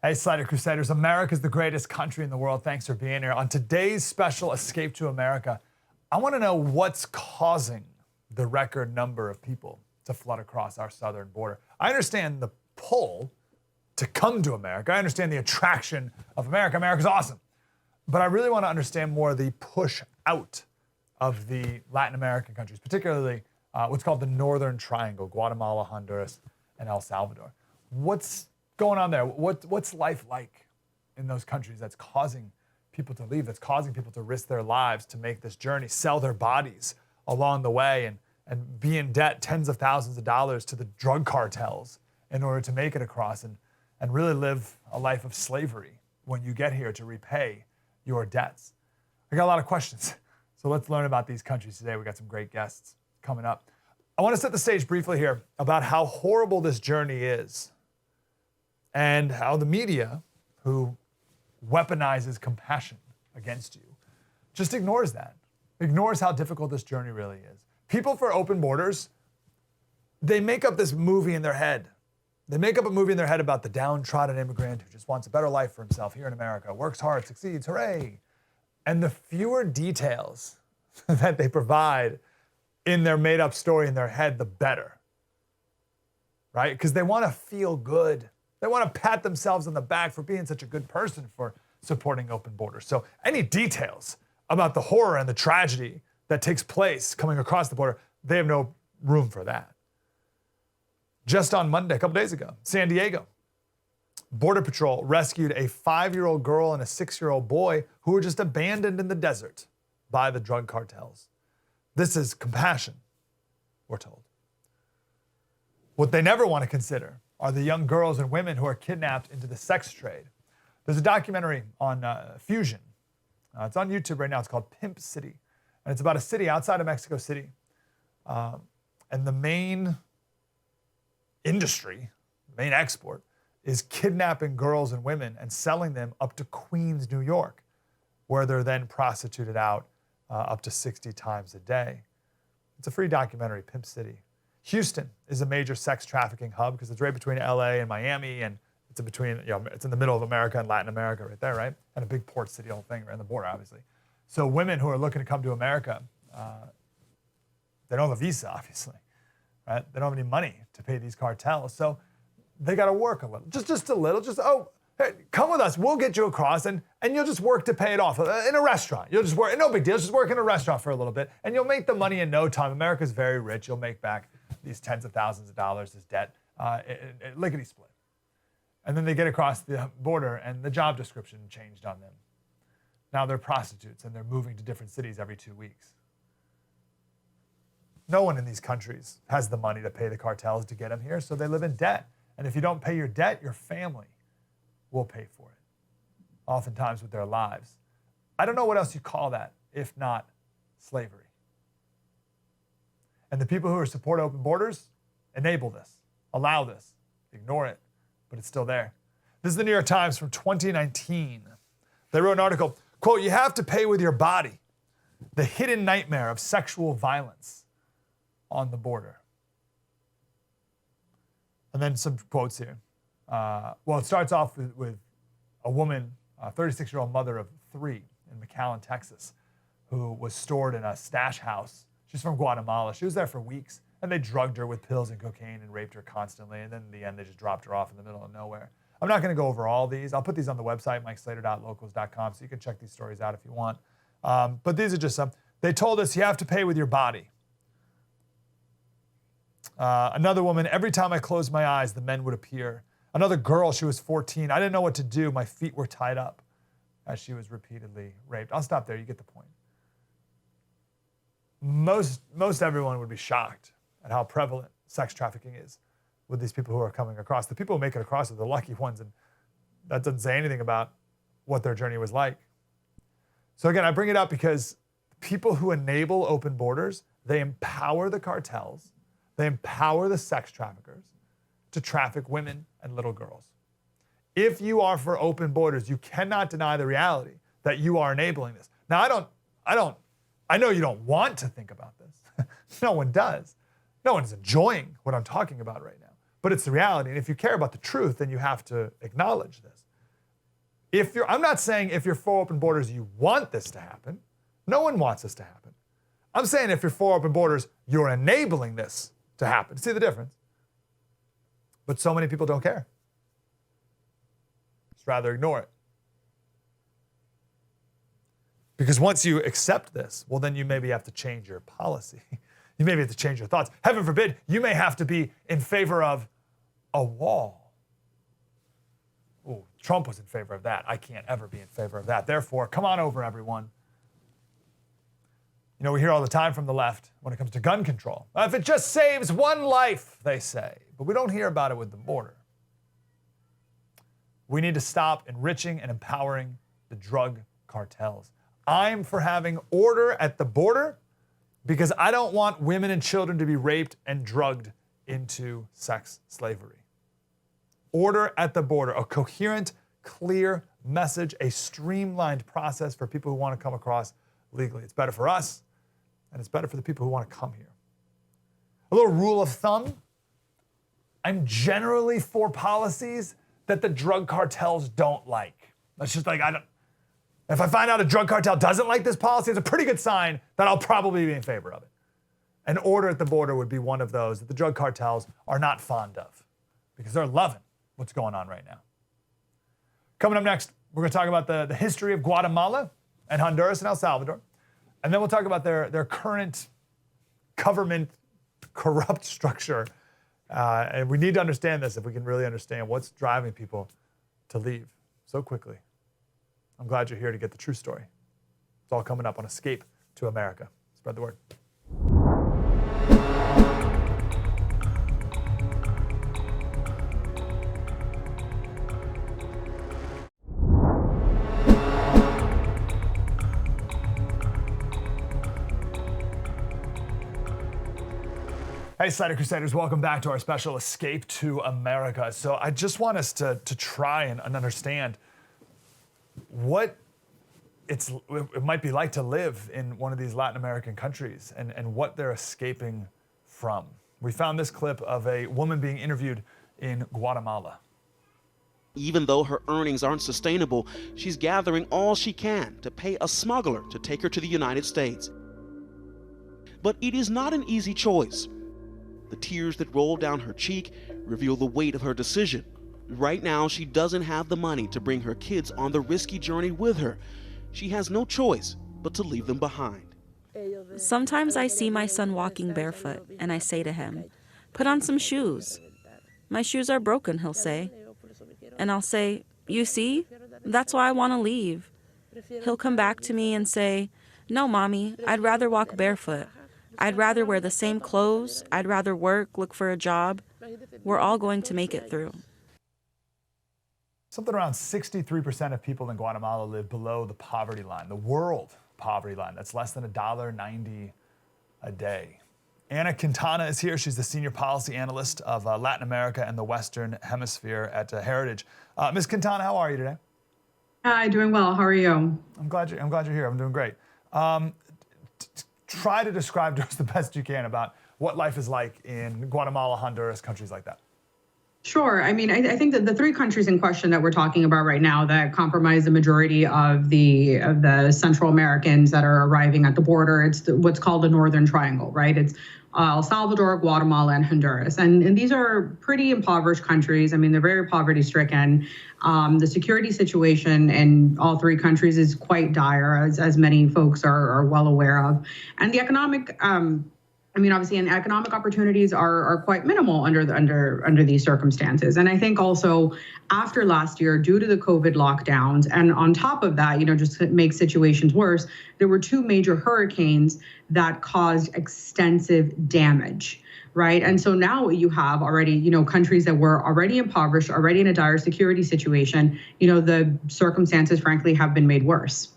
Hey, Slater Crusaders, America's the greatest country in the world. Thanks for being here. On today's special Escape to America, I want to know what's causing the record number of people to flood across our southern border. I understand the pull to come to America. I understand the attraction of America. America's awesome. But I really want to understand more the push out of the Latin American countries, particularly what's called the Northern Triangle, Guatemala, Honduras, and El Salvador. What's going on there? What's life like in those countries that's causing people to leave, that's causing people to risk their lives to make this journey, sell their bodies along the way, and be in debt tens of thousands of dollars to the drug cartels in order to make it across and really live a life of slavery when you get here to repay your debts? I got a lot of questions. So let's learn about these countries today. We got some great guests coming up. I want to set the stage briefly here about how horrible this journey is and how the media, who weaponizes compassion against you, just ignores that, ignores how difficult this journey really is. People for open borders, they make up this movie in their head. They make up a movie in their head about the downtrodden immigrant who just wants a better life for himself here in America, works hard, succeeds, hooray. And the fewer details that they provide in their made-up story in their head, the better, right? Because they want to feel good. They want to pat themselves on the back for being such a good person for supporting open borders. So any details about the horror and the tragedy that takes place coming across the border, they have no room for that. Just on Monday, a couple days ago, San Diego, Border Patrol rescued a 5-year-old girl and a 6-year-old boy who were just abandoned in the desert by the drug cartels. This is compassion, we're told. What they never want to consider are the young girls and women who are kidnapped into the sex trade. There's a documentary on Fusion. It's on YouTube right now. It's called Pimp City. And it's about a city outside of Mexico City. And the main industry, the main export, is kidnapping girls and women and selling them up to Queens, New York, where they're then prostituted out up to 60 times a day. It's a free documentary, Pimp City. Houston is a major sex trafficking hub because it's right between LA and Miami, and it's in between, it's in the middle of America and Latin America right there, right? And a big port city, whole thing right on the border, obviously. So women who are looking to come to America, they don't have a visa, obviously, right? They don't have any money to pay these cartels, so they got to work a little, just a little, hey, come with us, we'll get you across, and you'll just work to pay it off in a restaurant. You'll just work, no big deal, just work in a restaurant for a little bit, and you'll make the money in no time. America's very rich. You'll make back these tens of thousands of dollars as debt, lickety-split. And then they get across the border, and the job description changed on them. Now they're prostitutes, and they're moving to different cities every 2 weeks. No one in these countries has the money to pay the cartels to get them here, so they live in debt. And if you don't pay your debt, your family will pay for it, oftentimes with their lives. I don't know what else you call that, if not slavery. And the people who support open borders enable this, allow this, ignore it, but it's still there. This is the New York Times from 2019. They wrote an article, quote, "You have to pay with your body. The hidden nightmare of sexual violence on the border." And then some quotes here. It starts off with a woman, a 36-year-old mother of 3 in McAllen, Texas, who was stored in a stash house. She's from Guatemala. She was there for weeks, and they drugged her with pills and cocaine and raped her constantly, and then in the end, they just dropped her off in the middle of nowhere. I'm not going to go over all these. I'll put these on the website, mikeslater.locals.com, so you can check these stories out if you want. But these are just some. They told us you have to pay with your body. Another woman, every time I closed my eyes, the men would appear. Another girl, she was 14. I didn't know what to do. My feet were tied up as she was repeatedly raped. I'll stop there. You get the point. Most everyone would be shocked at how prevalent sex trafficking is with these people who are coming across. The people who make it across are the lucky ones, and that doesn't say anything about what their journey was like. So again, I bring it up because people who enable open borders, they empower the cartels, they empower the sex traffickers to traffic women and little girls. If you are for open borders, you cannot deny the reality that you are enabling this. Now, I know you don't want to think about this. No one does. No one's enjoying what I'm talking about right now. But it's the reality. And if you care about the truth, then you have to acknowledge this. I'm not saying if you're for open borders, you want this to happen. No one wants this to happen. I'm saying if you're for open borders, you're enabling this to happen. See the difference? But so many people don't care. Just rather ignore it. Because once you accept this, well, then you maybe have to change your policy. You maybe have to change your thoughts. Heaven forbid, you may have to be in favor of a wall. Ooh, Trump was in favor of that. I can't ever be in favor of that. Therefore, come on over, everyone. You know, we hear all the time from the left when it comes to gun control. If it just saves one life, they say. But we don't hear about it with the border. We need to stop enriching and empowering the drug cartels. I'm for having order at the border because I don't want women and children to be raped and drugged into sex slavery. Order at the border, a coherent, clear message, a streamlined process for people who want to come across legally. It's better for us, and it's better for the people who want to come here. A little rule of thumb, I'm generally for policies that the drug cartels don't like. That's just like, if I find out a drug cartel doesn't like this policy, it's a pretty good sign that I'll probably be in favor of it. An order at the border would be one of those that the drug cartels are not fond of because they're loving what's going on right now. Coming up next, we're going to talk about the history of Guatemala and Honduras and El Salvador. And then we'll talk about their current government corrupt structure. And we need to understand this if we can really understand what's driving people to leave so quickly. I'm glad you're here to get the true story. It's all coming up on Escape to America. Spread the word. Hey, Slater Crusaders, welcome back to our special Escape to America. So I just want us to try and understand what it might be like to live in one of these Latin American countries and what they're escaping from. We found this clip of a woman being interviewed in Guatemala. Even though her earnings aren't sustainable, she's gathering all she can to pay a smuggler to take her to the United States. But it is not an easy choice. The tears that roll down her cheek reveal the weight of her decision. Right now, she doesn't have the money to bring her kids on the risky journey with her. She has no choice but to leave them behind. Sometimes I see my son walking barefoot, and I say to him, "Put on some shoes." "My shoes are broken," he'll say. And I'll say, "You see, that's why I want to leave." He'll come back to me and say, "No, Mommy, I'd rather walk barefoot. I'd rather wear the same clothes. I'd rather work, look for a job. We're all going to make it through." Something around 63% of people in Guatemala live below the poverty line, the world poverty line. That's less than $1.90 a day. Anna Quintana is here. She's the senior policy analyst of Latin America and the Western Hemisphere at Heritage. Ms. Quintana, how are you today? Hi, doing well. How are you? I'm glad you're here. I'm doing great. Try to describe to us the best you can about what life is like in Guatemala, Honduras, countries like that. Sure. I mean, I think that the three countries in question that we're talking about right now that comprise the majority of the Central Americans that are arriving at the border, it's what's called the Northern Triangle, right? It's El Salvador, Guatemala, and Honduras. And these are pretty impoverished countries. I mean, they're very poverty-stricken. The security situation in all three countries is quite dire, as many folks are well aware of. And the economic obviously, and economic opportunities are quite minimal under these circumstances. And I think also after last year, due to the COVID lockdowns, and on top of that, just to make situations worse, there were two major hurricanes that caused extensive damage. Right. And so now you have already, countries that were already impoverished, already in a dire security situation, the circumstances, frankly, have been made worse.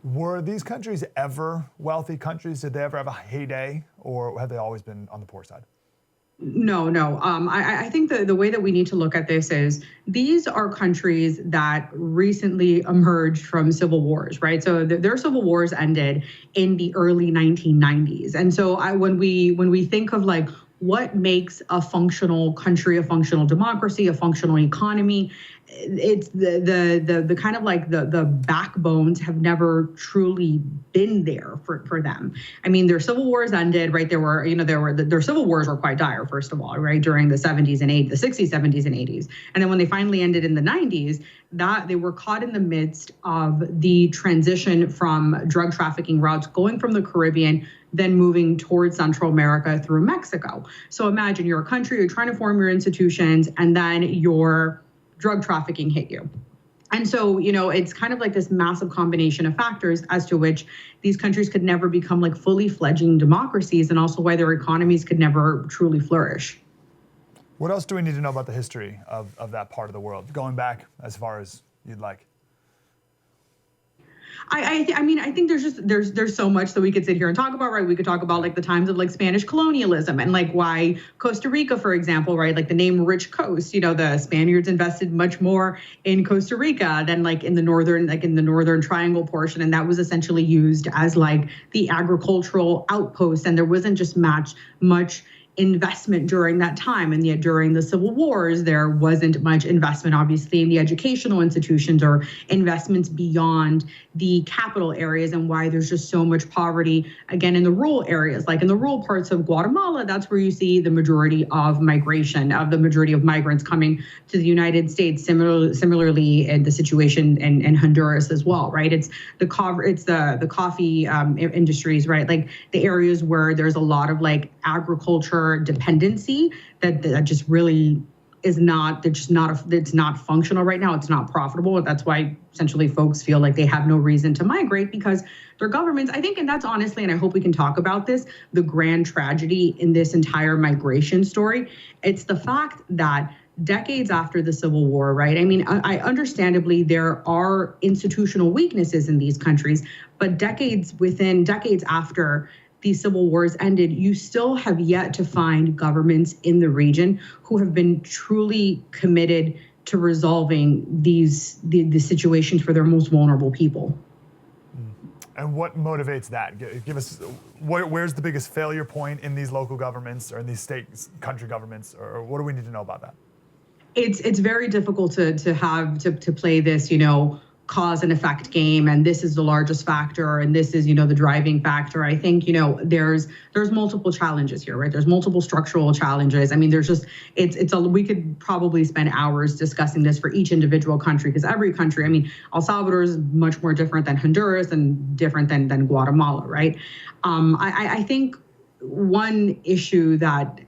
Were these countries ever wealthy countries? Did they ever have a heyday, or have they always been on the poor side? No. I think the way that we need to look at this is these are countries that recently emerged from civil wars, right? So their civil wars ended in the early 1990s. And so when we think of like what makes a functional country, a functional democracy, a functional economy. It's the kind of like the backbones have never truly been there for them. I mean, their civil wars ended, right? Their civil wars were quite dire, first of all, right? During the 70s and 80s, the 60s, 70s, and 80s. And then when they finally ended in the 90s, that they were caught in the midst of the transition from drug trafficking routes going from the Caribbean, then moving towards Central America through Mexico. So imagine you're a country, you're trying to form your institutions, and then your drug trafficking hit you. And so, it's kind of like this massive combination of factors as to which these countries could never become like fully fledgling democracies, and also why their economies could never truly flourish. What else do we need to know about the history of that part of the world, going back as far as you'd like? I think there's so much that we could sit here and talk about, right? We could talk about like the times of like Spanish colonialism and like why Costa Rica, for example, right? Like the name Rich Coast, the Spaniards invested much more in Costa Rica than like in the northern triangle portion. And that was essentially used as like the agricultural outpost. And there wasn't just much investment during that time. And yet during the Civil Wars, there wasn't much investment, obviously, in the educational institutions or investments beyond the capital areas, and why there's just so much poverty, again, in the rural areas. Like in the rural parts of Guatemala, that's where you see the majority of migration, of the majority of migrants coming to the United States. Similarly, in the situation in Honduras as well, right? It's the coffee industries, right? Like the areas where there's a lot of like agriculture dependency that just really is not, it's not functional right now. It's not profitable. That's why essentially folks feel like they have no reason to migrate, because their governments, I think, and that's honestly, and I hope we can talk about this, the grand tragedy in this entire migration story. It's the fact that decades after the Civil War, right? I mean, I understandably, there are institutional weaknesses in these countries, but decades after these civil wars ended, you still have yet to find governments in the region who have been truly committed to resolving the situations for their most vulnerable people. And what motivates that? Give us, where's the biggest failure point in these local governments or in these state country governments, or what do we need to know about that? It's very difficult to play this, cause and effect game, and this is the largest factor, and this is, the driving factor. I think, there's multiple challenges here, right? There's multiple structural challenges. I mean, we could probably spend hours discussing this for each individual country, because every country, I mean, El Salvador is much more different than Honduras and different than Guatemala, right? I think one issue that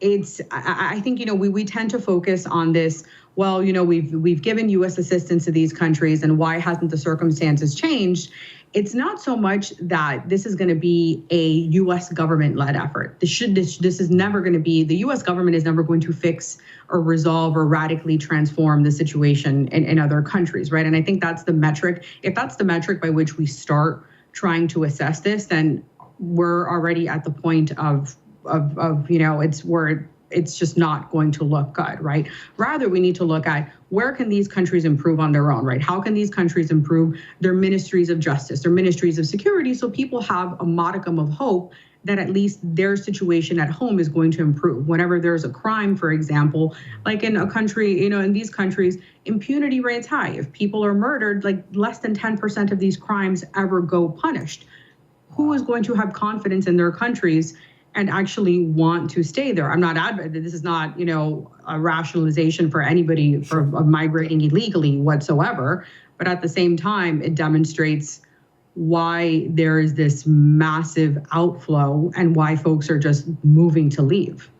I think, we tend to focus on this. Well, we've given U.S. assistance to these countries, and why hasn't the circumstances changed? It's not so much that this is going to be a U.S. government-led effort. This is never going to be, the U.S. government is never going to fix or resolve or radically transform the situation in other countries, right? And I think that's the metric. If that's the metric by which we start trying to assess this, then we're already at the point of it's just not going to look good, right? Rather, we need to look at where can these countries improve on their own, right? How can these countries improve their ministries of justice, their ministries of security, so people have a modicum of hope that at least their situation at home is going to improve. Whenever there's a crime, for example, like in a country, in these countries, impunity rates high. If people are murdered, like less than 10% of these crimes ever go punished. Who is going to have confidence in their countries and actually want to stay there? I'm not this is not, a rationalization for anybody for migrating illegally whatsoever. But at the same time, it demonstrates why there is this massive outflow and why folks are just moving to leave,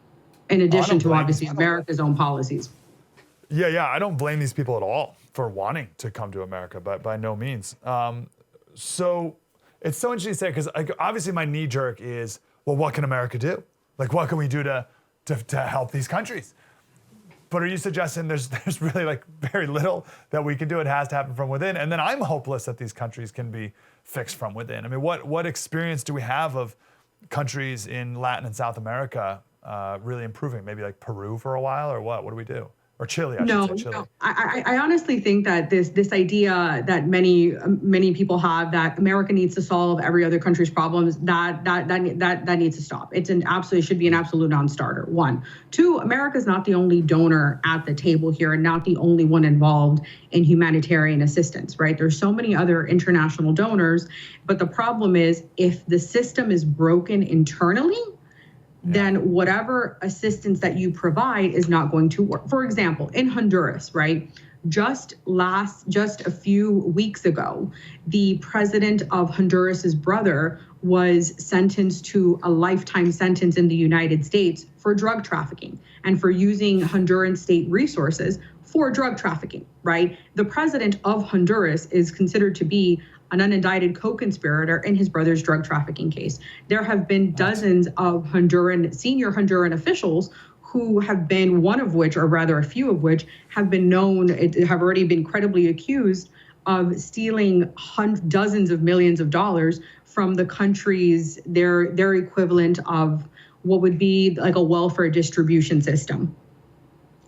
in addition to obviously America's own policies. Yeah, I don't blame these people at all for wanting to come to America, but by no means. So it's so interesting to say, because obviously my knee jerk is, well, what can America do? Like, what can we do to help these countries? But are you suggesting there's really like very little that we can do? It has to happen from within. And then I'm hopeless that these countries can be fixed from within. I mean, what experience do we have of countries in Latin and South America really improving? Maybe like Peru for a while, or what? What do we do? Or Chile, I should No, say, Chile. I honestly think that this idea that many people have that America needs to solve every other country's problems, that needs to stop. It should be an absolute non-starter. One, two, America is not the only donor at the table here and not the only one involved in humanitarian assistance, right? There's so many other international donors, but the problem is if the system is broken internally, then whatever assistance that you provide is not going to work. For example, in Honduras, right? Just a few weeks ago, the president of Honduras's brother was sentenced to a lifetime sentence in the United States for drug trafficking and for using Honduran state resources for drug trafficking, right? The president of Honduras is considered to be an unindicted co-conspirator in his brother's drug trafficking case. There have been dozens of senior Honduran officials who have been, one of which, or rather a few of which, have already been credibly accused of stealing dozens of millions of dollars from the countries, their equivalent of what would be like a welfare distribution system.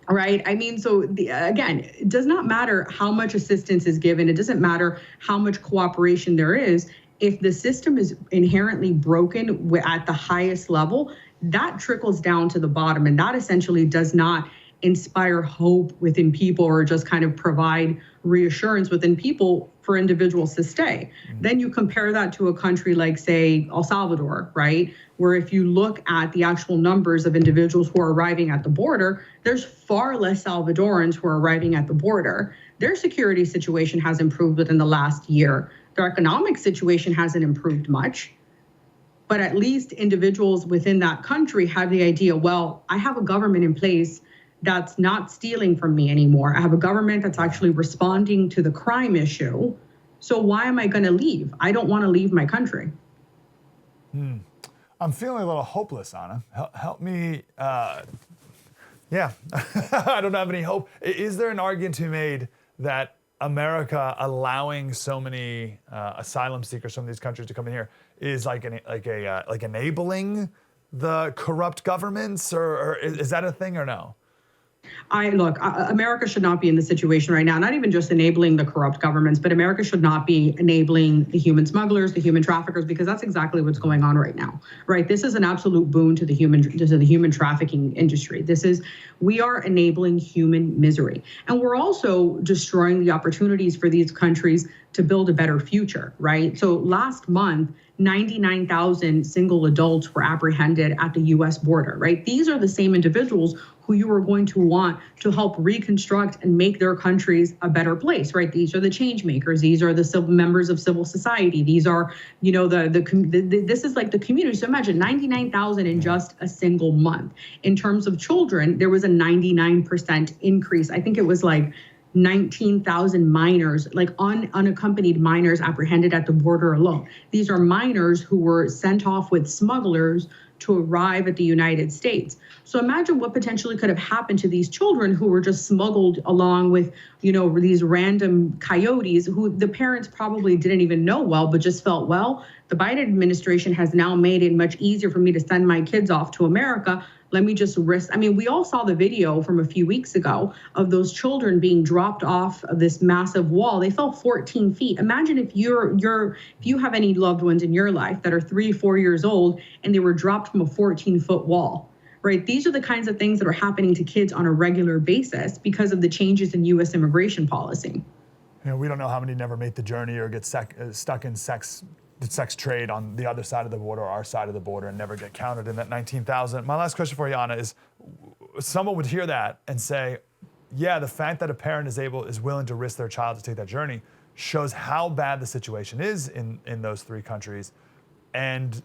Right. I mean, so again, it does not matter how much assistance is given. It doesn't matter how much cooperation there is. If the system is inherently broken at the highest level, that trickles down to the bottom. And that essentially does not inspire hope within people or just kind of provide reassurance within people for individuals to stay. Then you compare that to a country like, say, El Salvador, right? Where if you look at the actual numbers of individuals who are arriving at the border, there's far less Salvadorans who are arriving at the border. Their security situation has improved within the last year. Their economic situation hasn't improved much. But at least individuals within that country have the idea, well, I have a government in place that's not stealing from me anymore. I have a government that's actually responding to the crime issue. So why am I going to leave? I don't want to leave my country. I'm feeling a little hopeless, Anna. Help me. Yeah, I don't have any hope. Is there an argument to be made that America allowing so many asylum seekers from these countries to come in here is like enabling the corrupt governments, or is that a thing or no? America should not be in the situation right now, not even just enabling the corrupt governments, but America should not be enabling the human smugglers, the human traffickers, because that's exactly what's going on right now, right? This is an absolute boon to the human trafficking industry. We are enabling human misery. And we're also destroying the opportunities for these countries to build a better future, right? So last month, 99,000 single adults were apprehended at the US border, right? These are the same individuals who you are going to want to help reconstruct and make their countries a better place, right? These are the change makers. These are the members of civil society. These are, this is like the community. So imagine 99,000 in just a single month. In terms of children, there was a 99% increase. I think it was like 19,000 minors, like unaccompanied minors apprehended at the border alone. These are minors who were sent off with smugglers to arrive at the United States. So imagine what potentially could have happened to these children who were just smuggled along with, these random coyotes who the parents probably didn't even know well, but just felt, well, the Biden administration has now made it much easier for me to send my kids off to America. Let me just risk. I mean, we all saw the video from a few weeks ago of those children being dropped off of this massive wall. They fell 14 feet. Imagine if you have any loved ones in your life that are 3-4 years old and they were dropped from a 14-foot wall, right? These are the kinds of things that are happening to kids on a regular basis because of the changes in U.S. immigration policy. We don't know how many never make the journey or get stuck in sex trade on the other side of the border or our side of the border and never get counted in that 19,000. My last question for you, Anna, is someone would hear that and say, yeah, the fact that a parent is willing to risk their child to take that journey shows how bad the situation is in those three countries. And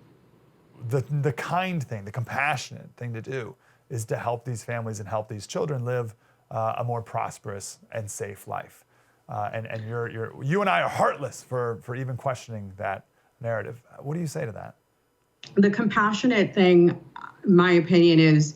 the kind thing, the compassionate thing to do is to help these families and help these children live a more prosperous and safe life. And you and I are heartless for even questioning that narrative. What do you say to that? The compassionate thing, my opinion, is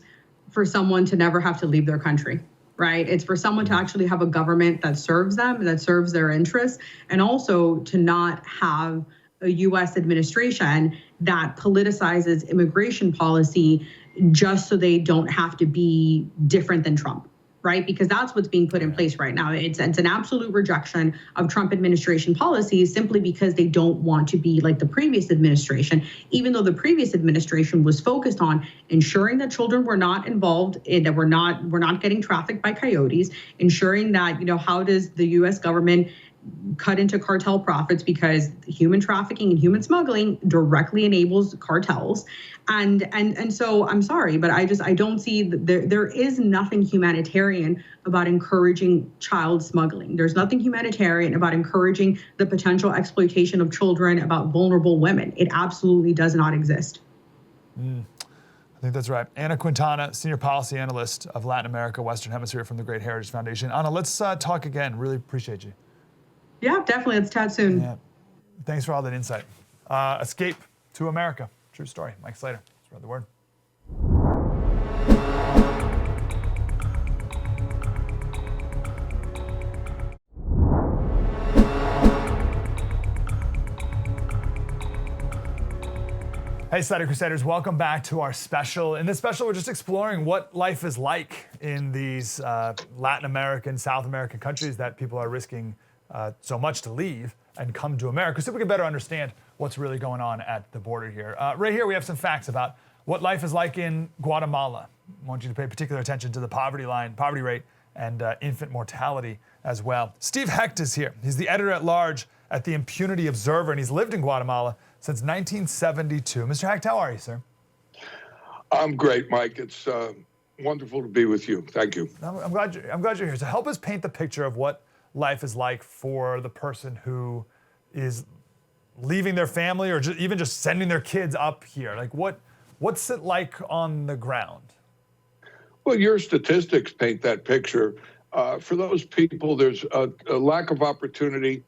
for someone to never have to leave their country, right? It's for someone to actually have a government that serves them, that serves their interests, and also to not have a U.S. administration that politicizes immigration policy just so they don't have to be different than Trump. right? Because that's what's being put in place right now. It's an absolute rejection of Trump administration policies simply because they don't want to be like the previous administration, even though the previous administration was focused on ensuring that children were not involved in, that we're not getting trafficked by coyotes, ensuring that, how does the US government cut into cartel profits, because human trafficking and human smuggling directly enables cartels. And so I'm sorry, but I don't see there is nothing humanitarian about encouraging child smuggling. There's nothing humanitarian about encouraging the potential exploitation of children, about vulnerable women. It absolutely does not exist. I think that's right. Ana Quintana, Senior Policy Analyst of Latin America, Western Hemisphere from the Great Heritage Foundation. Ana, let's talk again. Really appreciate you. Yeah, definitely. Let's chat soon. Yeah. Thanks for all that insight. Escape to America. True story. Mike Slater. Spread the word. Hey, Slater Crusaders, welcome back to our special. In this special, we're just exploring what life is like in these Latin American, South American countries that people are risking so much to leave and come to America, so we can better understand what's really going on at the border here. Right here, we have some facts about what life is like in Guatemala. I want you to pay particular attention to the poverty rate, and infant mortality as well. Steve Hecht is here. He's the editor-at-large at the Impunity Observer, and he's lived in Guatemala since 1972. Mr. Hecht, how are you, sir? I'm great, Mike. It's wonderful to be with you. Thank you. I'm glad you're here. So help us paint the picture of what life is like for the person who is leaving their family, or even just sending their kids up here. Like, what's it like on the ground? Well, your statistics paint that picture. For those people, there's a lack of opportunity,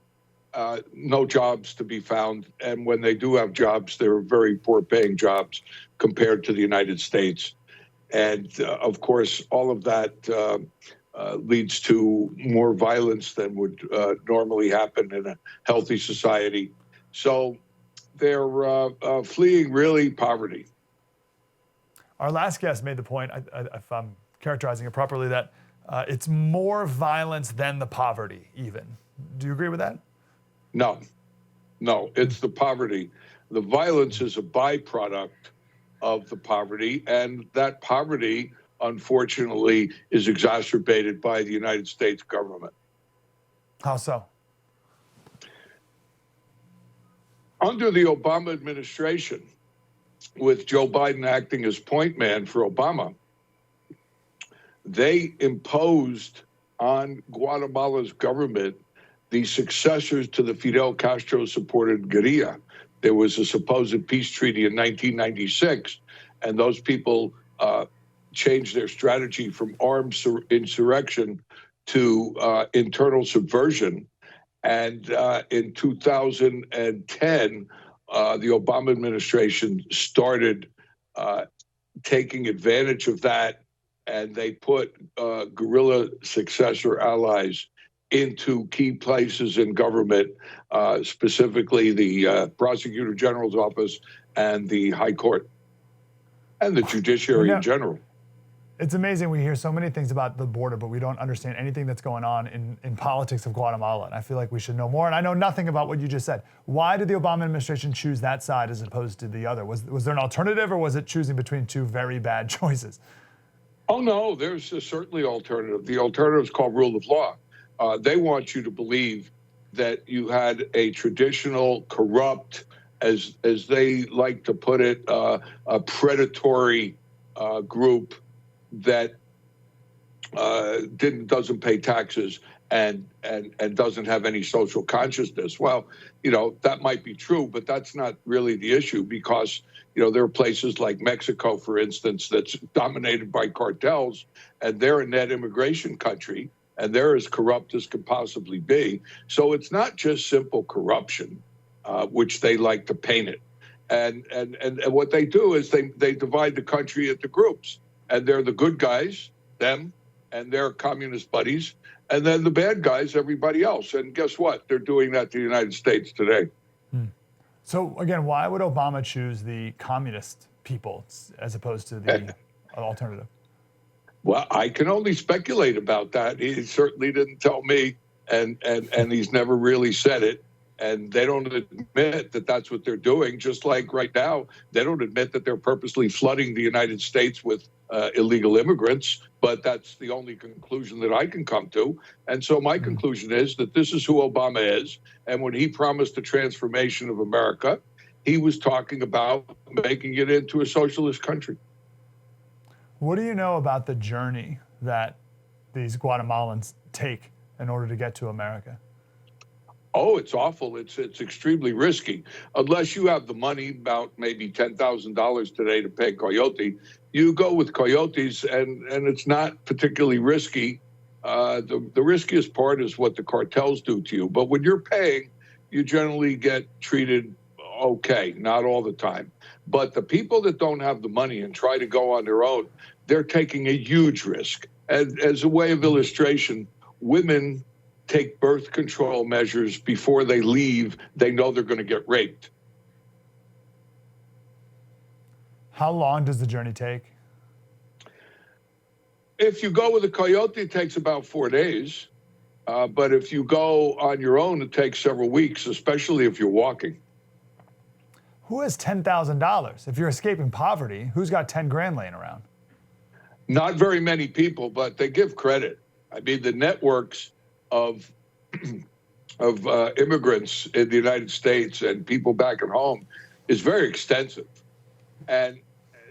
no jobs to be found. And when they do have jobs, they're very poor paying jobs compared to the United States. And of course, all of that leads to more violence than would normally happen in a healthy society. So they're fleeing really poverty. Our last guest made the point, if I'm characterizing it properly, that it's more violence than the poverty even. Do you agree with that? No, it's the poverty. The violence is a byproduct of the poverty, and that poverty, unfortunately, is exacerbated by the United States government. How so? Under the Obama administration, with Joe Biden acting as point man for Obama, they imposed on Guatemala's government the successors to the Fidel Castro-supported guerrilla. There was a supposed peace treaty in 1996, and those people changed their strategy from armed insurrection to internal subversion. And in 2010, the Obama administration started taking advantage of that, and they put guerrilla successor allies into key places in government, specifically the Prosecutor General's office and the High Court and the judiciary in general. It's amazing. We hear so many things about the border, but we don't understand anything that's going on in politics of Guatemala. And I feel like we should know more. And I know nothing about what you just said. Why did the Obama administration choose that side as opposed to the other? Was there an alternative, or was it choosing between two very bad choices? Oh, no, there's certainly alternative. The alternative is called rule of law. They want you to believe that you had a traditional, corrupt, as they like to put it, a predatory group that doesn't pay taxes and doesn't have any social consciousness. Well, that might be true, but that's not really the issue, because there are places like Mexico, for instance, that's dominated by cartels, and they're a net immigration country, and they're as corrupt as can possibly be. So it's not just simple corruption, which they like to paint it. And what they do is they divide the country into groups, and they're the good guys, them, and their communist buddies, and then the bad guys, everybody else. And guess what? They're doing that to the United States today. So again, why would Obama choose the communist people as opposed to the alternative? Well, I can only speculate about that. He certainly didn't tell me, and he's never really said it. And they don't admit that that's what they're doing. Just like right now, they don't admit that they're purposely flooding the United States with illegal immigrants. But that's the only conclusion that I can come to. And so my conclusion is that this is who Obama is. And when he promised the transformation of America, he was talking about making it into a socialist country. What do you know about the journey that these Guatemalans take in order to get to America? Oh, it's awful. It's extremely risky. Unless you have the money, about maybe $10,000 today to pay Coyote, you go with Coyotes, and it's not particularly risky. The riskiest part is what the cartels do to you. But when you're paying, you generally get treated okay, not all the time. But the people that don't have the money and try to go on their own, they're taking a huge risk. And as a way of illustration, women take birth control measures before they leave. They know they're going to get raped. How long does the journey take? If you go with a Coyote, it takes about 4 days. But if you go on your own, it takes several weeks, especially if you're walking. Who has $10,000? If you're escaping poverty, who's got 10 grand laying around? Not very many people, but they give credit. I mean, the networks of immigrants in the United States and people back at home is very extensive. And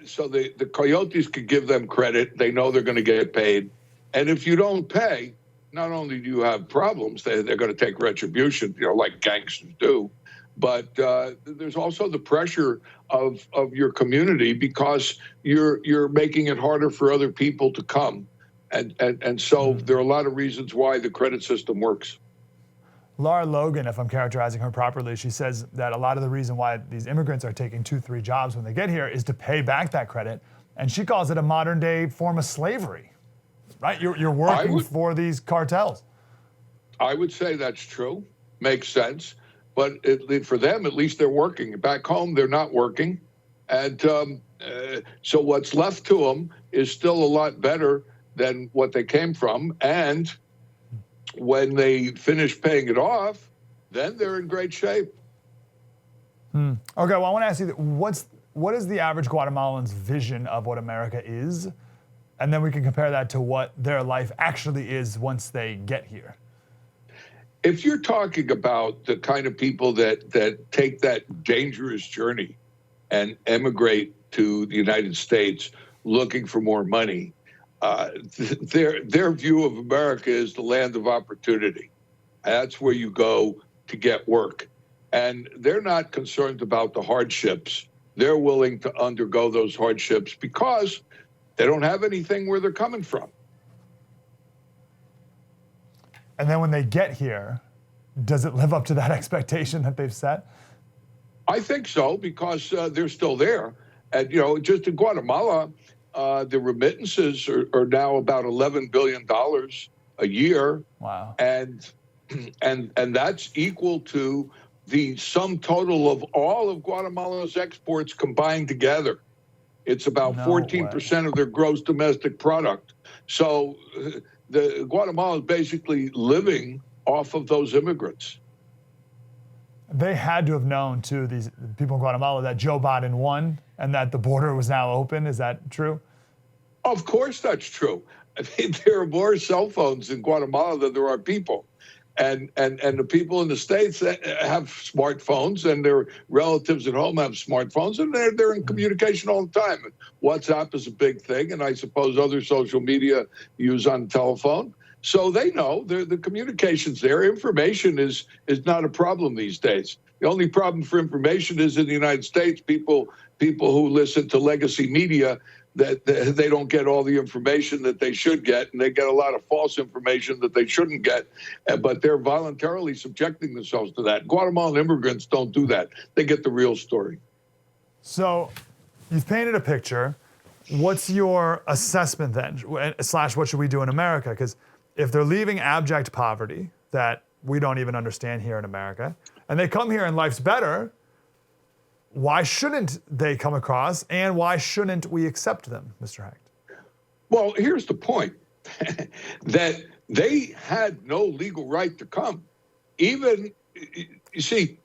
so the Coyotes could give them credit. They know they're going to get paid. And if you don't pay, not only do you have problems, they're going to take retribution, like gangsters do. But there's also the pressure of your community because you're making it harder for other people to come. And so there are a lot of reasons why the credit system works. Laura Logan, if I'm characterizing her properly, she says that a lot of the reason why these immigrants are taking 2-3 jobs when they get here is to pay back that credit. And she calls it a modern day form of slavery, right? You're working for these cartels. I would say that's true. Makes sense. But for them, at least they're working. Back home, they're not working. And so what's left to them is still a lot better than what they came from. And when they finish paying it off, then they're in great shape. Okay, well, I want to ask you, what is the average Guatemalan's vision of what America is? And then we can compare that to what their life actually is once they get here. If you're talking about the kind of people that take that dangerous journey and emigrate to the United States looking for more money, their view of America is the land of opportunity. That's where you go to get work. And they're not concerned about the hardships. They're willing to undergo those hardships because they don't have anything where they're coming from. And then when they get here, does it live up to that expectation that they've set? I think so, because they're still there. And, just in Guatemala, the remittances are now about $11 billion a year. Wow. And that's equal to the sum total of all of Guatemala's exports combined together. It's about 14% of their gross domestic product. So Guatemala is basically living off of those immigrants. They had to have known, too, these people in Guatemala, that Joe Biden won and that the border was now open. Is that true? Of course that's true. I mean, there are more cell phones in Guatemala than there are people. And the people in the States have smartphones, and their relatives at home have smartphones, and they're in communication all the time. WhatsApp is a big thing, and I suppose other social media use on telephone. So they know the communication's there. Information is not a problem these days. The only problem for information is in the United States, people who listen to legacy media, that they don't get all the information that they should get, and they get a lot of false information that they shouldn't get, but they're voluntarily subjecting themselves to that. Guatemalan immigrants don't do that. They get the real story. So you've painted a picture. What's your assessment then, / what should we do in America? Because if they're leaving abject poverty that we don't even understand here in America, and they come here and life's better, why shouldn't they come across, and why shouldn't we accept them, Mr. Hecht? Well, here's the point, that they had no legal right to come. Even, you see,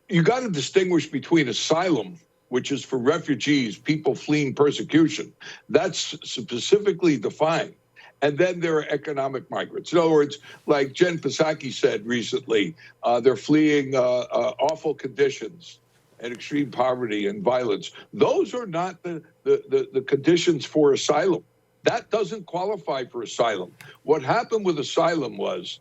you got to distinguish between asylum, which is for refugees, people fleeing persecution. That's specifically defined. And then there are economic migrants. In other words, like Jen Psaki said recently, they're fleeing awful conditions and extreme poverty and violence. Those are not the conditions for asylum. That doesn't qualify for asylum. What happened with asylum was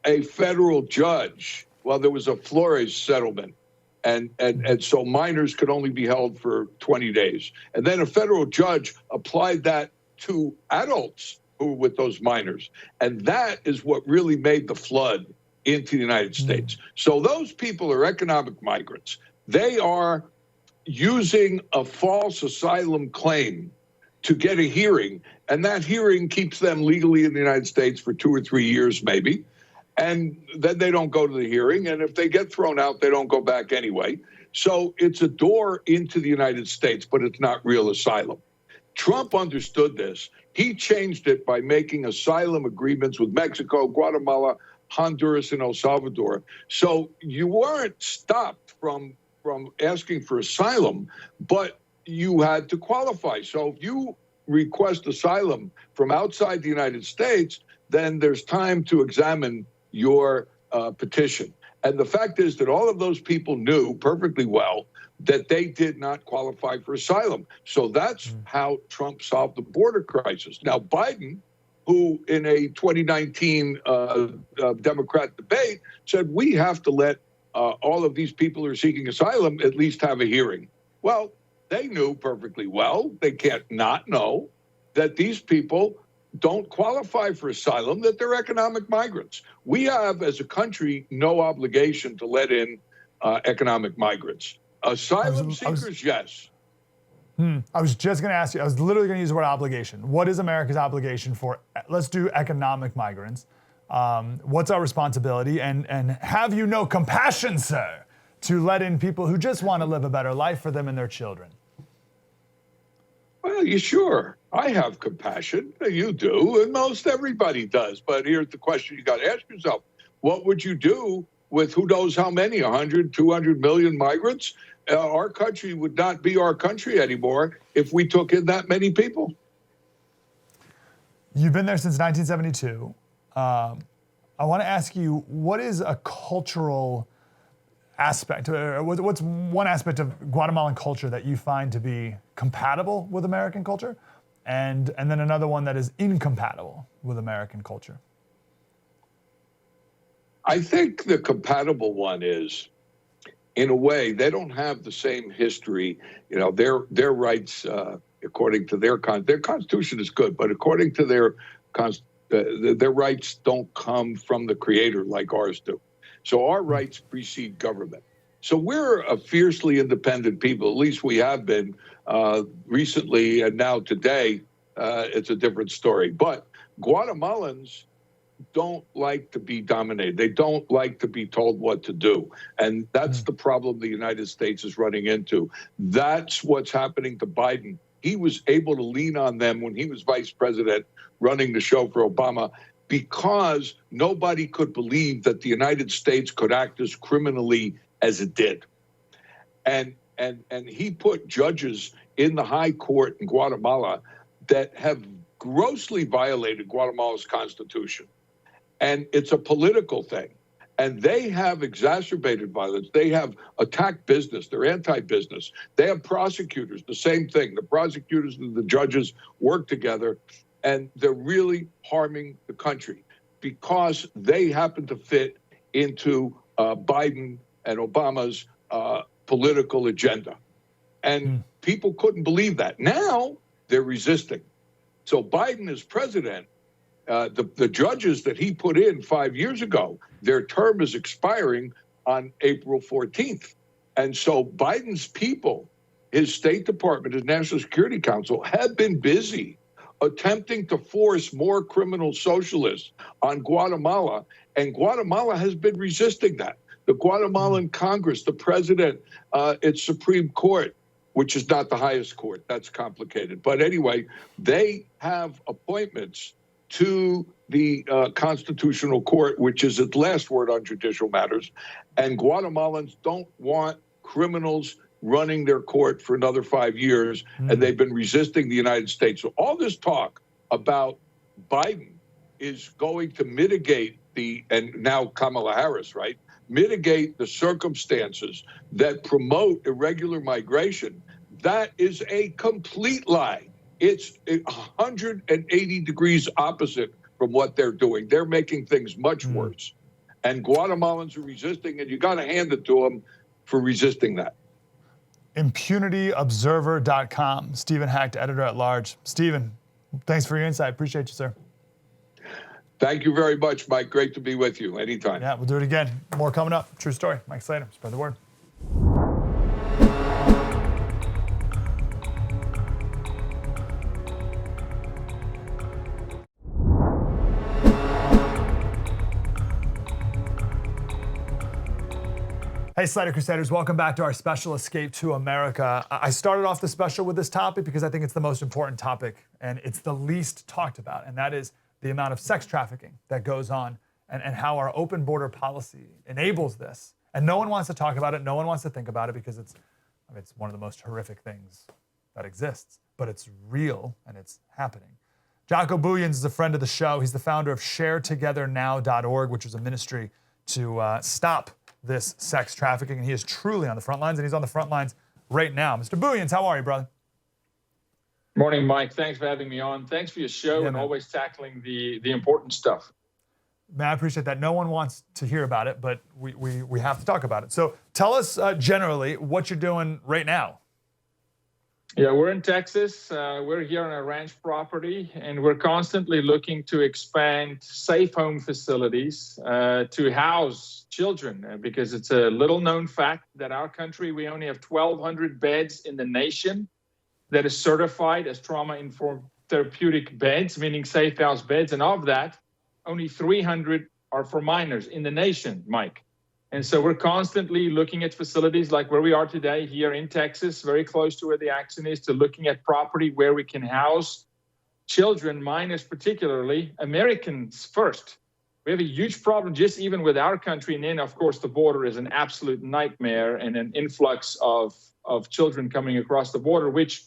a federal judge, well, there was a Flores settlement, and so minors could only be held for 20 days. And then a federal judge applied that to adults who were with those minors. And that is what really made the flood into the United States. So those people are economic migrants. They are using a false asylum claim to get a hearing, and that hearing keeps them legally in the United States for 2 or 3 years, maybe. And then they don't go to the hearing, and if they get thrown out, they don't go back anyway. So it's a door into the United States, but it's not real asylum. Trump understood this. He changed it by making asylum agreements with Mexico, Guatemala, Honduras, and El Salvador. So you weren't stopped from asking for asylum, but you had to qualify. So if you request asylum from outside the United States, then there's time to examine your petition. And the fact is that all of those people knew perfectly well that they did not qualify for asylum. So that's how Trump solved the border crisis. Now, Biden, who in a 2019 Democrat debate said, we have to let all of these people who are seeking asylum at least have a hearing. Well, they knew perfectly well, they can't not know, that these people don't qualify for asylum, that they're economic migrants. We have, as a country, no obligation to let in economic migrants. Asylum seekers, yes. I was just going to ask you, I was literally going to use the word obligation. What is America's obligation for, let's do economic migrants? What's our responsibility? And have you no compassion, sir, to let in people who just want to live a better life for them and their children? Well, you sure? I have compassion. You do, and most everybody does. But here's the question you got to ask yourself. What would you do with who knows how many, 100, 200 million migrants? Our country would not be our country anymore if we took in that many people. You've been there since 1972. I want to ask you, what is a cultural aspect, what's one aspect of Guatemalan culture that you find to be compatible with American culture, and then another one that is incompatible with American culture? I think the compatible one is, in a way, they don't have the same history. You know, their rights, according to their constitution is good, but according to their rights don't come from the creator like ours do. So our rights precede government. So we're a fiercely independent people, at least we have been recently, and now today it's a different story. But Guatemalans don't like to be dominated. They don't like to be told what to do. And that's the problem the United States is running into. That's what's happening to Biden. He was able to lean on them when he was vice president, running the show for Obama, because nobody could believe that the United States could act as criminally as it did. And he put judges in the high court in Guatemala that have grossly violated Guatemala's constitution. And it's a political thing. And they have exacerbated violence. They have attacked business. They're anti-business. They have prosecutors, the same thing. The prosecutors and the judges work together, and they're really harming the country because they happen to fit into Biden and Obama's political agenda. And people couldn't believe that. Now they're resisting. So Biden is president. The judges that he put in 5 years ago, their term is expiring on April 14th. And so Biden's people, his State Department, his National Security Council, have been busy attempting to force more criminal socialists on Guatemala. And Guatemala has been resisting that. The Guatemalan Congress, the president, its Supreme Court, which is not the highest court. That's complicated. But anyway, they have appointments to the Constitutional Court, which is its last word on judicial matters. And Guatemalans don't want criminals running their court for another 5 years, and they've been resisting the United States. So all this talk about Biden is going to mitigate and now Kamala Harris, right? Mitigate the circumstances that promote irregular migration. That is a complete lie. It's 180 degrees opposite from what they're doing. They're making things much worse. And Guatemalans are resisting, and you got to hand it to them for resisting that. ImpunityObserver.com. Stephen Hacht, editor-at-large. Stephen, thanks for your insight. Appreciate you, sir. Thank you very much, Mike. Great to be with you anytime. Yeah, we'll do it again. More coming up. True story. Mike Slater. Spread the word. Hey, Slater Crusaders, welcome back to our special Escape to America. I started off the special with this topic because I think it's the most important topic and it's the least talked about, and that is the amount of sex trafficking that goes on and how our open border policy enables this. And no one wants to talk about it, no one wants to think about it because it's one of the most horrific things that exists, but it's real and it's happening. Jocko Booyens is a friend of the show. He's the founder of ShareTogetherNow.org, which is a ministry to stop this sex trafficking, and he is truly on the front lines, and he's on the front lines right now. Mr. Booyens, how are you, brother? Morning, Mike. Thanks for having me on. Thanks for your show and always tackling the important stuff. Man, I appreciate that. No one wants to hear about it, but we have to talk about it. So tell us generally what you're doing right now. Yeah, we're in Texas. We're here on a ranch property, and we're constantly looking to expand safe home facilities to house children, because it's a little known fact that our country, we only have 1,200 beds in the nation that is certified as trauma-informed therapeutic beds, meaning safe house beds. And of that, only 300 are for minors in the nation, Mike. And so we're constantly looking at facilities like where we are today here in Texas, very close to where the action is, to looking at property where we can house children, minors particularly, Americans first. We have a huge problem just even with our country. And then, of course, the border is an absolute nightmare and an influx of children coming across the border, which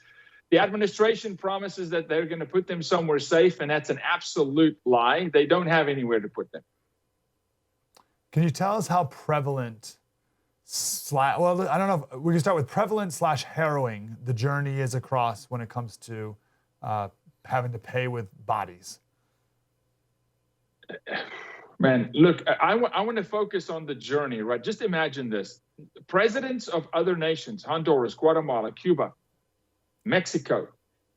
the administration promises that they're going to put them somewhere safe. And that's an absolute lie. They don't have anywhere to put them. Can you tell us how prevalent, well, I don't know, if we can start with prevalent / harrowing the journey is across when it comes to having to pay with bodies? Man, look, I want to focus on the journey, right? Just imagine this. Presidents of other nations, Honduras, Guatemala, Cuba, Mexico,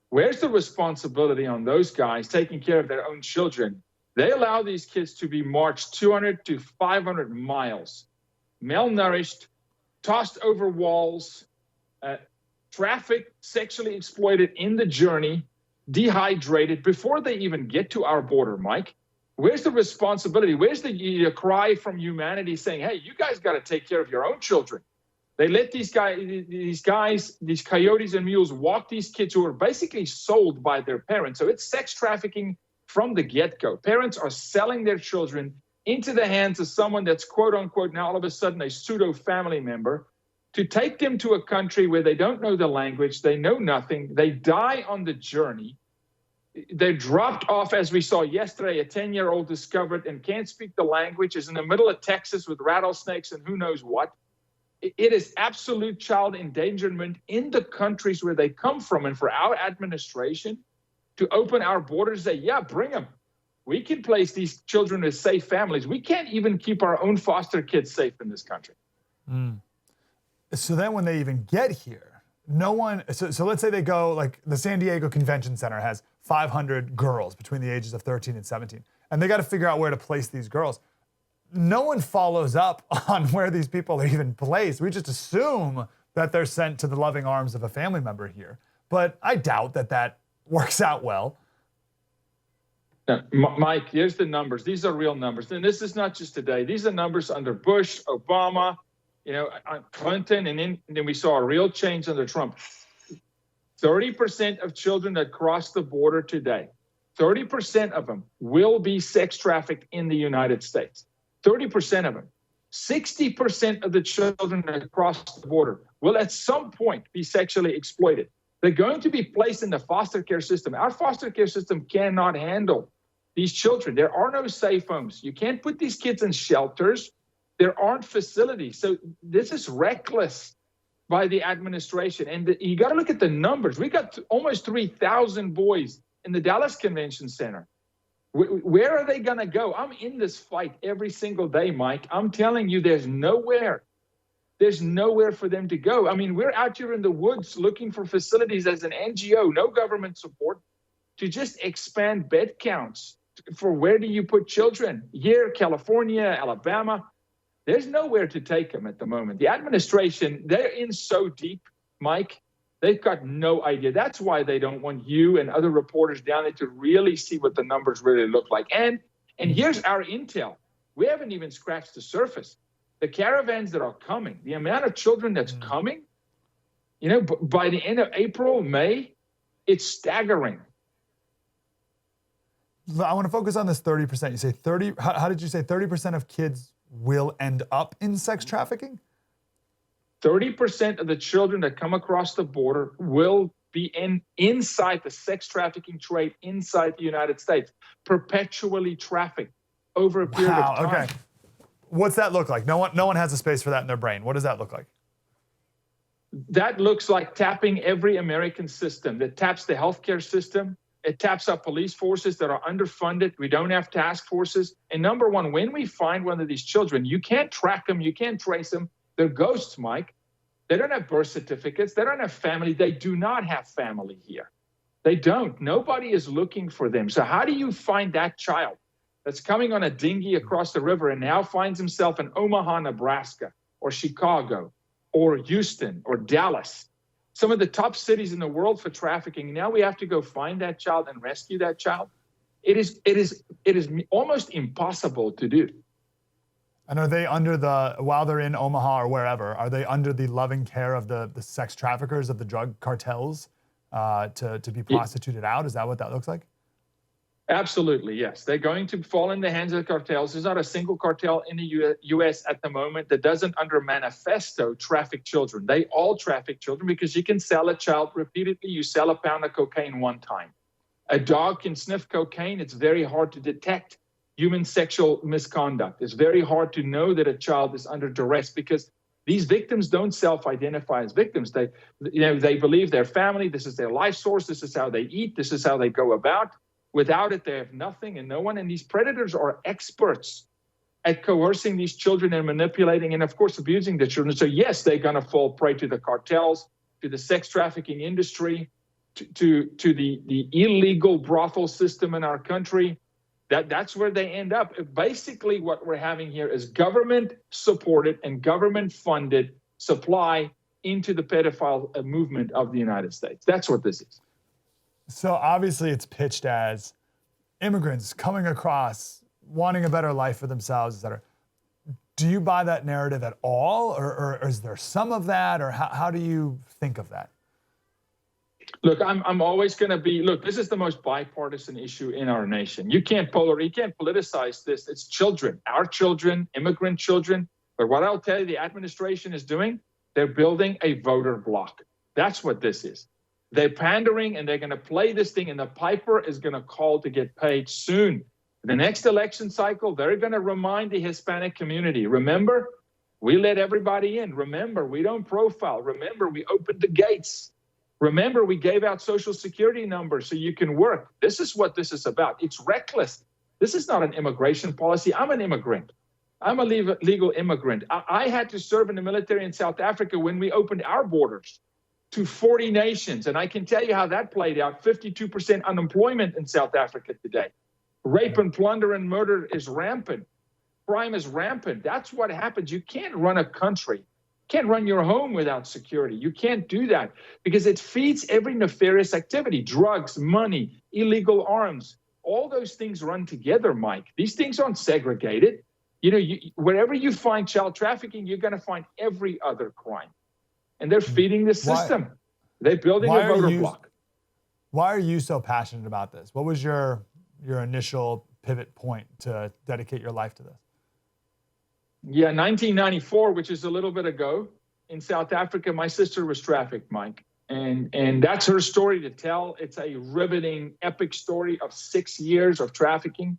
where's the responsibility on those guys taking care of their own children? They allow these kids to be marched 200 to 500 miles, malnourished, tossed over walls, trafficked, sexually exploited in the journey, dehydrated before they even get to our border, Mike. Where's the responsibility? Where's the cry from humanity saying, hey, you guys got to take care of your own children? They let these coyotes and mules walk these kids who are basically sold by their parents. So it's sex trafficking from the get-go. Parents are selling their children into the hands of someone that's quote unquote now all of a sudden a pseudo family member to take them to a country where they don't know the language, they know nothing, they die on the journey. They're dropped off, as we saw yesterday, a 10-year-old discovered and can't speak the language, is in the middle of Texas with rattlesnakes and who knows what. It is absolute child endangerment in the countries where they come from. And for our administration to open our borders and say, yeah, bring them. We can place these children as safe families. We can't even keep our own foster kids safe in this country. So then when they even get here, no one, so let's say they go, like the San Diego Convention Center has 500 girls between the ages of 13 and 17, and they got to figure out where to place these girls. No one follows up on where these people are even placed. We just assume that they're sent to the loving arms of a family member here. But I doubt that works out well. Now, Mike, here's the numbers. These are real numbers. And this is not just today. These are numbers under Bush, Obama, Clinton, and then we saw a real change under Trump. 30% of children that cross the border today, 30% of them will be sex trafficked in the United States. 30% of them. 60% of the children that cross the border will at some point be sexually exploited. They're going to be placed in the foster care system. Our foster care system cannot handle these children. There are no safe homes. You can't put these kids in shelters. There aren't facilities. So this is reckless by the administration. And you got to look at the numbers. We got almost 3,000 boys in the Dallas Convention Center. Where are they going to go? I'm in this fight every single day, Mike. I'm telling you, there's nowhere for them to go. I mean, we're out here in the woods looking for facilities as an NGO, no government support, to just expand bed counts for where do you put children? Here, California, Alabama. There's nowhere to take them at the moment. The administration, they're in so deep, Mike, they've got no idea. That's why they don't want you and other reporters down there to really see what the numbers really look like. And here's our intel. We haven't even scratched the surface. The caravans that are coming, the amount of children that's coming, by the end of April, May, it's staggering. I want to focus on this 30%. You say 30, how did you say 30% of kids will end up in sex trafficking? 30% of the children that come across the border will be inside the sex trafficking trade inside the United States, perpetually trafficked over a period of time. Okay. What's that look like? No one has a space for that in their brain. What does that look like? That looks like tapping every American system. That taps the healthcare system. It taps our police forces that are underfunded. We don't have task forces. And number one, when we find one of these children, you can't track them. You can't trace them. They're ghosts, Mike. They don't have birth certificates. They don't have family. They do not have family here. They don't. Nobody is looking for them. So how do you find that child that's coming on a dinghy across the river and now finds himself in Omaha, Nebraska, or Chicago, or Houston, or Dallas, some of the top cities in the world for trafficking? Now we have to go find that child and rescue that child. It is almost impossible to do. And are they while they're in Omaha or wherever, are they under the loving care of the sex traffickers, of the drug cartels, to be prostituted out? Is that what that looks like? Absolutely, yes. They're going to fall in the hands of the cartels. There's not a single cartel in the U.S. at the moment that doesn't, under manifesto, traffic children. They all traffic children because you can sell a child repeatedly. You sell a pound of cocaine one time. A dog can sniff cocaine. It's very hard to detect human sexual misconduct. It's very hard to know that a child is under duress because these victims don't self-identify as victims. They believe their family. This is their life source. This is how they eat. This is how they go about. Without it, they have nothing and no one. And these predators are experts at coercing these children and manipulating and, of course, abusing the children. So, yes, they're going to fall prey to the cartels, to the sex trafficking industry, to the illegal brothel system in our country. That's where they end up. Basically, what we're having here is government-supported and government-funded supply into the pedophile movement of the United States. That's what this is. So obviously it's pitched as immigrants coming across, wanting a better life for themselves, et cetera. Do you buy that narrative at all? Or is there some of that? Or how do you think of that? Look, I'm always going to be, this is the most bipartisan issue in our nation. You can't politicize this. It's children, our children, immigrant children. But what I'll tell you the administration is doing, they're building a voter bloc. That's what this is. They're pandering and they're going to play this thing and the piper is going to call to get paid soon. The next election cycle, they're going to remind the Hispanic community. Remember, we let everybody in. Remember, we don't profile. Remember, we opened the gates. Remember, we gave out Social Security numbers so you can work. This is what this is about. It's reckless. This is not an immigration policy. I'm an immigrant. I'm a legal immigrant. I had to serve in the military in South Africa when we opened our borders to 40 nations. And I can tell you how that played out. 52% unemployment in South Africa today. Rape and plunder and murder is rampant. Crime is rampant. That's what happens. You can't run a country. You can't run your home without security. You can't do that because it feeds every nefarious activity. Drugs, money, illegal arms. All those things run together, Mike. These things aren't segregated. Wherever you find child trafficking, you're going to find every other crime. And they're feeding the system. They're building a voter block. Why are you so passionate about this? What was your initial pivot point to dedicate your life to this? Yeah, 1994, which is a little bit ago, in South Africa, my sister was trafficked, Mike. And that's her story to tell. It's a riveting, epic story of 6 years of trafficking.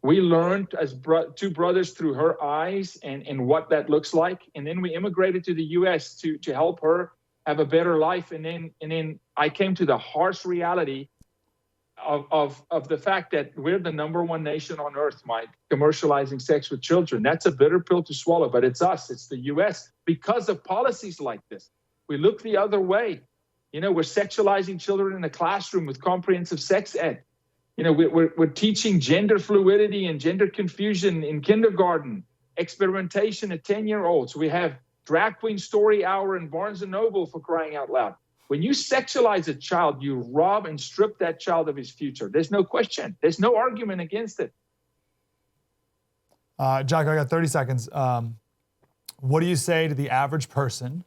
We learned as two brothers through her eyes and what that looks like. And then we immigrated to the U.S. to help her have a better life. And then I came to the harsh reality of the fact that we're the #1 nation on earth, Mike, commercializing sex with children. That's a bitter pill to swallow, but it's us, it's the U.S. because of policies like this. We look the other way. We're sexualizing children in the classroom with comprehensive sex ed. We're teaching gender fluidity and gender confusion in kindergarten, experimentation at 10-year-olds. We have drag queen story hour in Barnes & Noble, for crying out loud. When you sexualize a child, you rob and strip that child of his future. There's no question. There's no argument against it. Jocko, I got 30 seconds. What do you say to the average person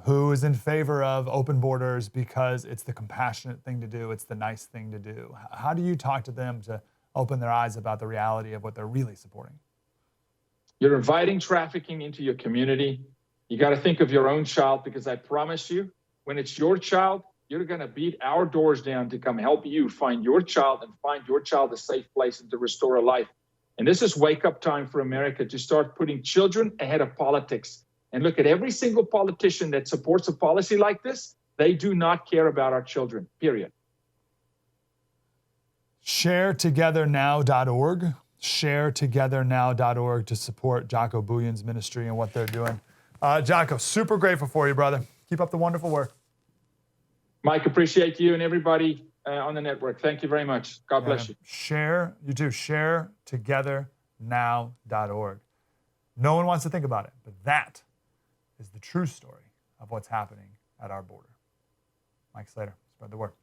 who is in favor of open borders because it's the compassionate thing to do, it's the nice thing to do? How do you talk to them to open their eyes about the reality of what they're really supporting? You're inviting trafficking into your community. You got to think of your own child, because I promise you, when it's your child, you're going to beat our doors down to come help you find your child and find your child a safe place and to restore a life. And this is wake-up time for America to start putting children ahead of politics. And look at every single politician that supports a policy like this. They do not care about our children, period. ShareTogetherNow.org. ShareTogetherNow.org to support Jocko Bouillon's ministry and what they're doing. Jocko, super grateful for you, brother. Keep up the wonderful work. Mike, appreciate you and everybody on the network. Thank you very much. God bless you. ShareTogetherNow.org. No one wants to think about it, but that is the true story of what's happening at our border. Mike Slater, spread the word.